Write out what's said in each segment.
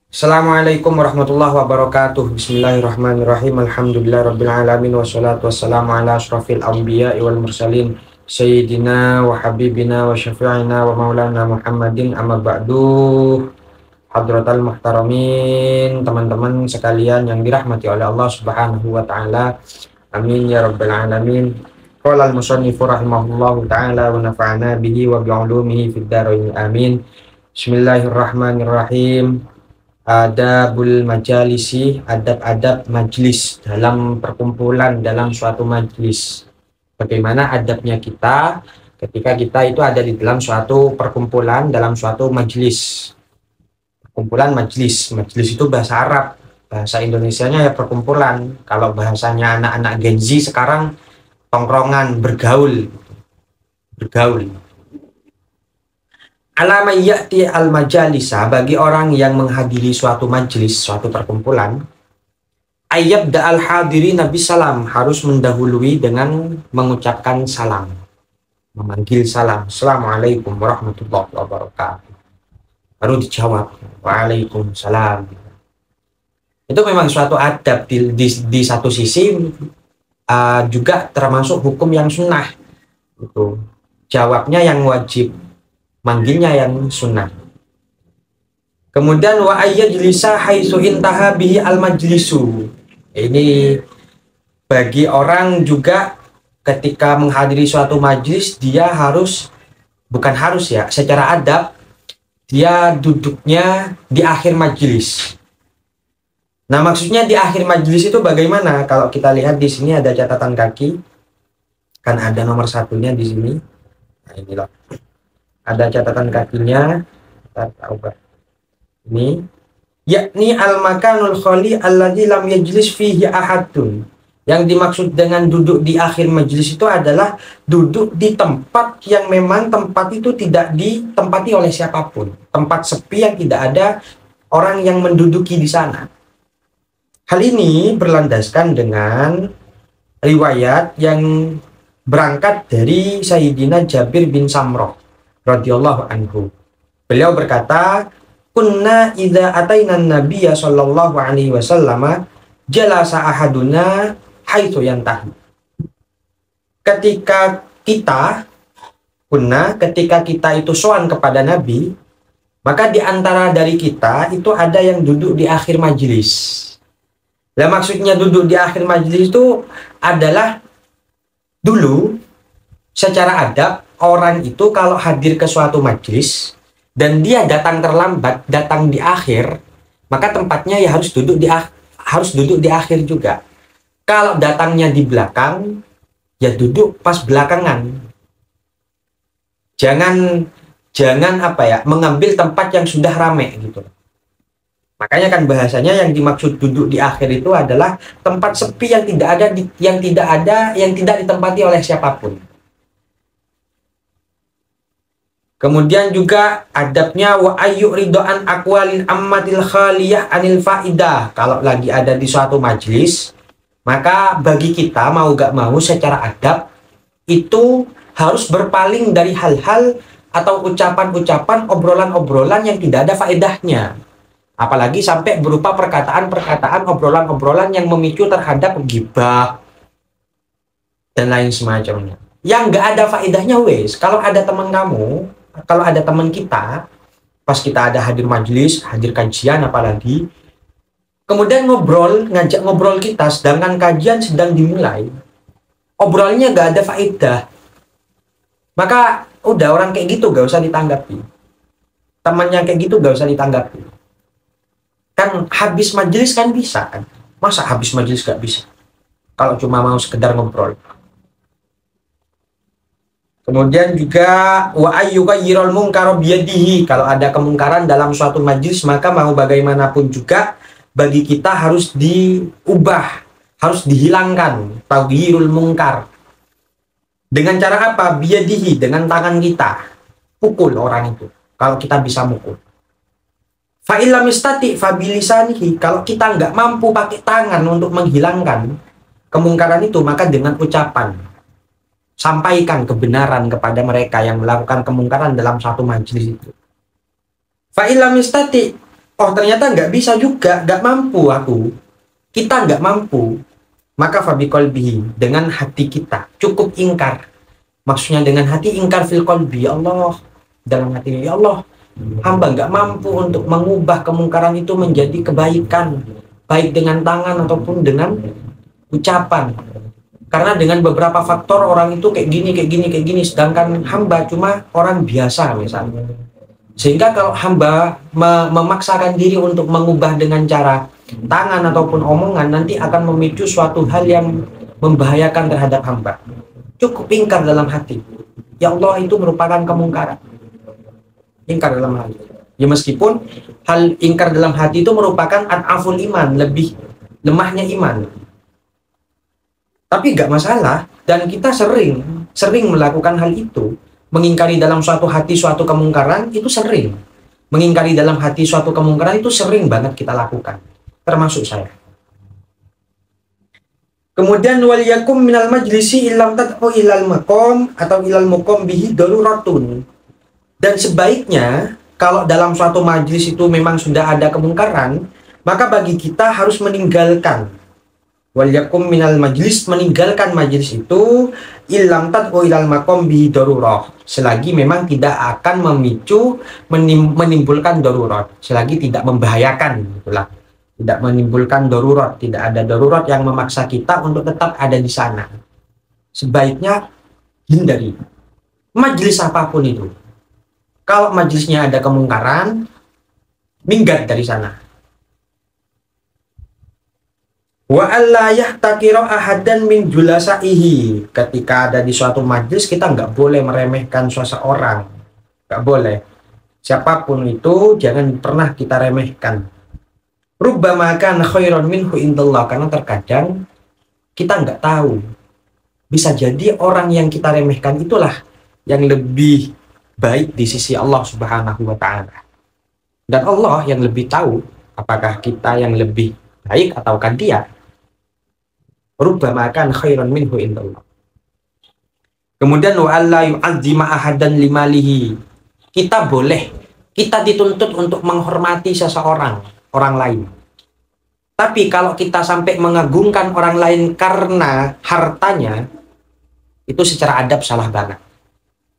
Assalamualaikum warahmatullahi wabarakatuh. Bismillahirrahmanirrahim. Alhamdulillahirabbil alamin wassalatu wassalamu ala asyrafil anbiya'i wal mursalin sayyidina wa habibina wa syafi'ina wa maulana Muhammadin amma ba'du. Hadratal muhtaramin, teman-teman sekalian yang dirahmati oleh Allah Subhanahu wa taala. Amin ya rabbal alamin. Qala al-musannifu rahimahullahu taala wa nafa'ana bihi wa bi'ulumihi fid dharain. Amin. Bismillahirrahmanirrahim. Adabul majalisi, adab-adab majlis dalam perkumpulan, dalam suatu majlis. Bagaimana adabnya kita ketika kita itu ada di dalam suatu perkumpulan, dalam suatu majlis. Perkumpulan majlis, majlis itu bahasa Arab, bahasa Indonesianya ya perkumpulan. Kalau bahasanya anak-anak Gen Z sekarang tongkrongan, bergaul. Bergaul. Alamayati al-majalisa, bagi orang yang menghadiri suatu majlis, suatu perkumpulan, ayyabda al-hadiri nabi salam, harus mendahului dengan mengucapkan salam, memanggil salam, assalamualaikum warahmatullahi wabarakatuh, baru dijawab waalaikumsalam. Itu memang suatu adab di satu sisi, juga termasuk hukum yang sunnah. Itu jawabnya yang wajib, manggilnya yang sunnah. Kemudian wa ayyajlisa haitsu intaha bihi al majlisu. Ini bagi orang juga ketika menghadiri suatu majlis, dia harus, bukan harus ya, secara adab dia duduknya di akhir majlis. Nah, maksudnya di akhir majlis itu bagaimana? Kalau kita lihat di sini ada catatan kaki, kan ada nomor satunya di sini. Nah, inilah. Ada catatan kakinya, kita tahu ini, yakni al-makanul khali alladzi lam yajlis fihi ahadun. Yang dimaksud dengan duduk di akhir majelis itu adalah duduk di tempat yang memang tempat itu tidak ditempati oleh siapapun, tempat sepi yang tidak ada orang yang menduduki di sana. Hal ini berlandaskan dengan riwayat yang berangkat dari Sayyidina Jabir bin Samroh radhiyallahu anhu. Beliau berkata, kunna idza ataina nabiyya sallallahu alaihi wasallam jalasa ahaduna haitsu yantahi. Ketika kita itu sowan kepada Nabi, maka di antara dari kita itu ada yang duduk di akhir majelis. Nah, maksudnya duduk di akhir majelis itu adalah dulu secara adab orang itu kalau hadir ke suatu majelis dan dia datang terlambat, datang di akhir, maka tempatnya ya harus duduk di akhir juga. Kalau datangnya di belakang, ya duduk pas belakangan. Jangan mengambil tempat yang sudah ramai gitu. Makanya kan bahasanya yang dimaksud duduk di akhir itu adalah tempat sepi yang tidak ditempati oleh siapapun. Kemudian juga adabnya wa ayyu ridhaan aqwalil ammatil khaliyah anil faidah. Kalau lagi ada di suatu majlis, maka bagi kita mau gak mau secara adab itu harus berpaling dari hal-hal atau ucapan-ucapan, obrolan-obrolan yang tidak ada faedahnya. Apalagi sampai berupa perkataan-perkataan, obrolan-obrolan yang memicu terhadap ghibah dan lain semacamnya. Yang gak ada faedahnya wes. Kalau ada teman kita, pas kita ada hadir majelis, hadir kajian apalagi, kemudian ngajak ngobrol kita, sedangkan kajian sedang dimulai, obrolnya gak ada faedah, maka udah orang kayak gitu gak usah ditanggapi. Teman yang kayak gitu gak usah ditanggapi. Kan habis majelis kan bisa kan? Masa habis majelis gak bisa? Kalau cuma mau sekedar ngobrol. Kemudian juga wa ayyughayyirul munkara biyadihi. Kalau ada kemungkaran dalam suatu majlis, maka mau bagaimanapun juga bagi kita harus diubah, harus dihilangkan taghyirul munkar. Dengan cara apa? Biyadihi, dengan tangan kita. Pukul orang itu. Kalau kita bisa mukul. Fa illam yastati fa bilisanihi. Kalau kita nggak mampu pakai tangan untuk menghilangkan kemungkaran itu, maka dengan ucapan. Sampaikan kebenaran kepada mereka yang melakukan kemungkaran dalam satu majelis itu. Fa illam yastati Oh ternyata nggak bisa juga, nggak mampu aku, kita nggak mampu, maka fabiqolbihi, dengan hati kita cukup ingkar. Maksudnya dengan hati ingkar fil qalbi, ya Allah, dalam hati, ya Allah, hamba nggak mampu untuk mengubah kemungkaran itu menjadi kebaikan, baik dengan tangan ataupun dengan ucapan. Karena dengan beberapa faktor orang itu kayak gini, kayak gini, kayak gini, sedangkan hamba cuma orang biasa misalnya. Sehingga kalau hamba memaksakan diri untuk mengubah dengan cara tangan ataupun omongan, nanti akan memicu suatu hal yang membahayakan terhadap hamba. Cukup ingkar dalam hati, ya Allah, itu merupakan kemungkaran. Ingkar dalam hati. Ya meskipun hal ingkar dalam hati itu merupakan ad'aful iman, lebih lemahnya iman. Tapi nggak masalah, dan kita sering melakukan hal itu. Mengingkari dalam suatu hati suatu kemungkaran itu sering. Mengingkari dalam hati suatu kemungkaran itu sering banget kita lakukan, termasuk saya. Kemudian wal yakum minal majlisi illam tad'u ilal maqam atau ilal muqam bihi daruratun. Dan sebaiknya kalau dalam suatu majlis itu memang sudah ada kemungkaran, maka bagi kita harus meninggalkan. Wal yakum minal majlis, meninggalkan majlis itu illam tad'u ilal maqam bihi darurah, selagi memang tidak akan memicu menimbulkan darurat, selagi tidak membahayakan, itulah. Tidak menimbulkan darurat, tidak ada darurat yang memaksa kita untuk tetap ada di sana. Sebaiknya hindari majlis apapun itu. Kalau majlisnya ada kemungkaran, minggat dari sana. Wa alla yahtakira ahadan min julasaihi. Ketika ada di suatu majlis, kita nggak boleh meremehkan seseorang, nggak boleh. Siapapun itu jangan pernah kita remehkan. Rubbama kana khairan minhu indallah, karena terkadang kita nggak tahu, bisa jadi orang yang kita remehkan itulah yang lebih baik di sisi Allah Subhanahu wa Ta'ala, dan Allah yang lebih tahu apakah kita yang lebih baik ataukah dia. Rubbama kana khairan minhu indallah. Kemudian wa alla yu'azzima ahadan limalihi. Kita dituntut untuk menghormati seseorang, orang lain. Tapi kalau kita sampai mengagungkan orang lain karena hartanya, itu secara adab salah banget.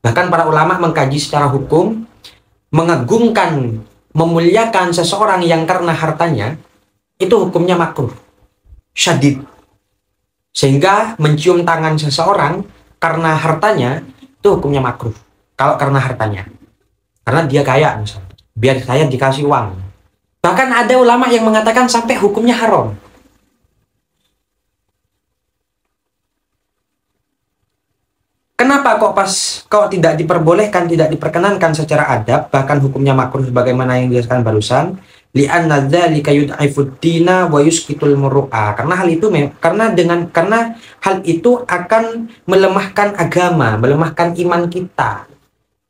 Bahkan para ulama mengkaji secara hukum, mengagungkan, memuliakan seseorang yang karena hartanya, itu hukumnya makruh, syadid. Sehingga mencium tangan seseorang karena hartanya, itu hukumnya makruh. Kalau karena hartanya, karena dia kaya misalnya, biar saya dikasih uang. Bahkan ada ulama yang mengatakan sampai hukumnya haram. Kenapa kok tidak diperbolehkan, tidak diperkenankan secara adab, bahkan hukumnya makruh sebagaimana yang dijelaskan barusan? Li'anna dzalika yud'ifud dina wa yusqitul muru'a. Karena hal itu akan melemahkan agama, melemahkan iman kita,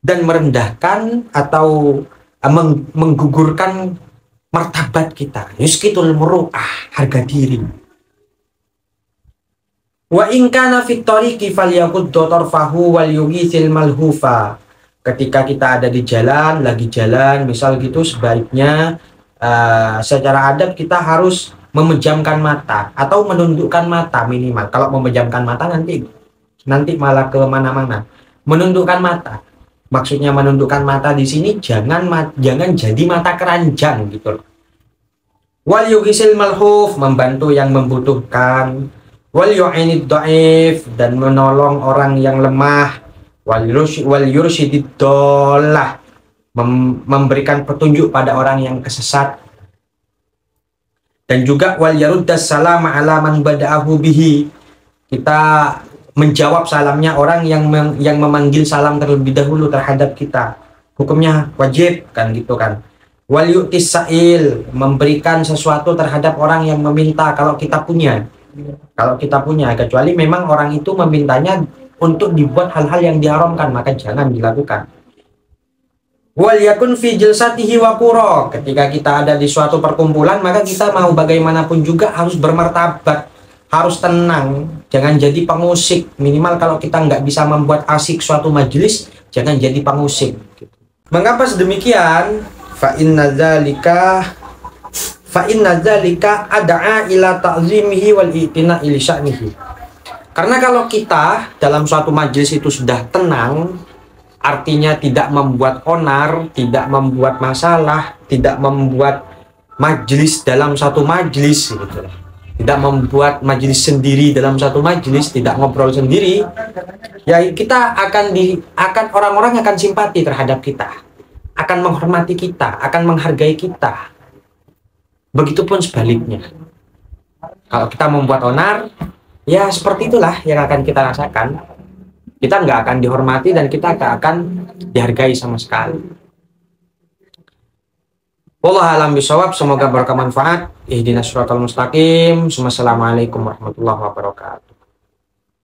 dan merendahkan atau menggugurkan martabat kita. Yusqitul muru'ah, harga diri. Wa in kana fit tariqi falyaquddu tarfahu wal yughithil malhufa. Ketika kita ada di jalan, lagi jalan misal gitu, sebaiknya secara adab kita harus memejamkan mata atau menundukkan mata minimal. Kalau memejamkan mata nanti malah ke mana-mana. Menundukkan mata. Maksudnya menundukkan mata di sini jangan jadi mata keranjang gitu loh. Wal yughisil malhuf, membantu yang membutuhkan. Wal yu'inid dhaif, dan menolong orang yang lemah. Wal yursyidid dhallah, memberikan petunjuk pada orang yang kesesat. Dan juga wal yaruddas salama ala man bada'ahu bihi, kita menjawab salamnya orang yang memanggil salam terlebih dahulu terhadap kita, hukumnya wajib kan gitu kan. Wal yu'tis sa'il, memberikan sesuatu terhadap orang yang meminta kalau kita punya, kecuali memang orang itu memintanya untuk dibuat hal-hal yang diharamkan, maka jangan dilakukan. Wal yakun fi jalsatihi wa qura, ketika kita ada di suatu perkumpulan, maka kita mau bagaimanapun juga harus bermartabat, harus tenang, jangan jadi pengusik. Minimal kalau kita nggak bisa membuat asik suatu majelis, jangan jadi pengusik. Mengapa sedemikian? Fa inna dzalika fa inna dzalika ad'a ila ta'zimihi wal i'tina'i li sya'nihi. Karena kalau kita dalam suatu majelis itu sudah tenang, artinya tidak membuat onar, tidak membuat masalah, tidak membuat majelis dalam satu majelis gitu. Tidak membuat majelis sendiri dalam satu majelis, tidak ngobrol sendiri, ya kita akan orang-orang akan simpati terhadap kita, akan menghormati kita, akan menghargai kita. Begitupun sebaliknya. Kalau kita membuat onar, ya seperti itulah yang akan kita rasakan. Kita nggak akan dihormati dan kita nggak akan dihargai sama sekali. Wallahu a'lam bishawab. Semoga bermanfaat. Ihdinas siratal mustaqim. Wassalamualaikum warahmatullahi wabarakatuh.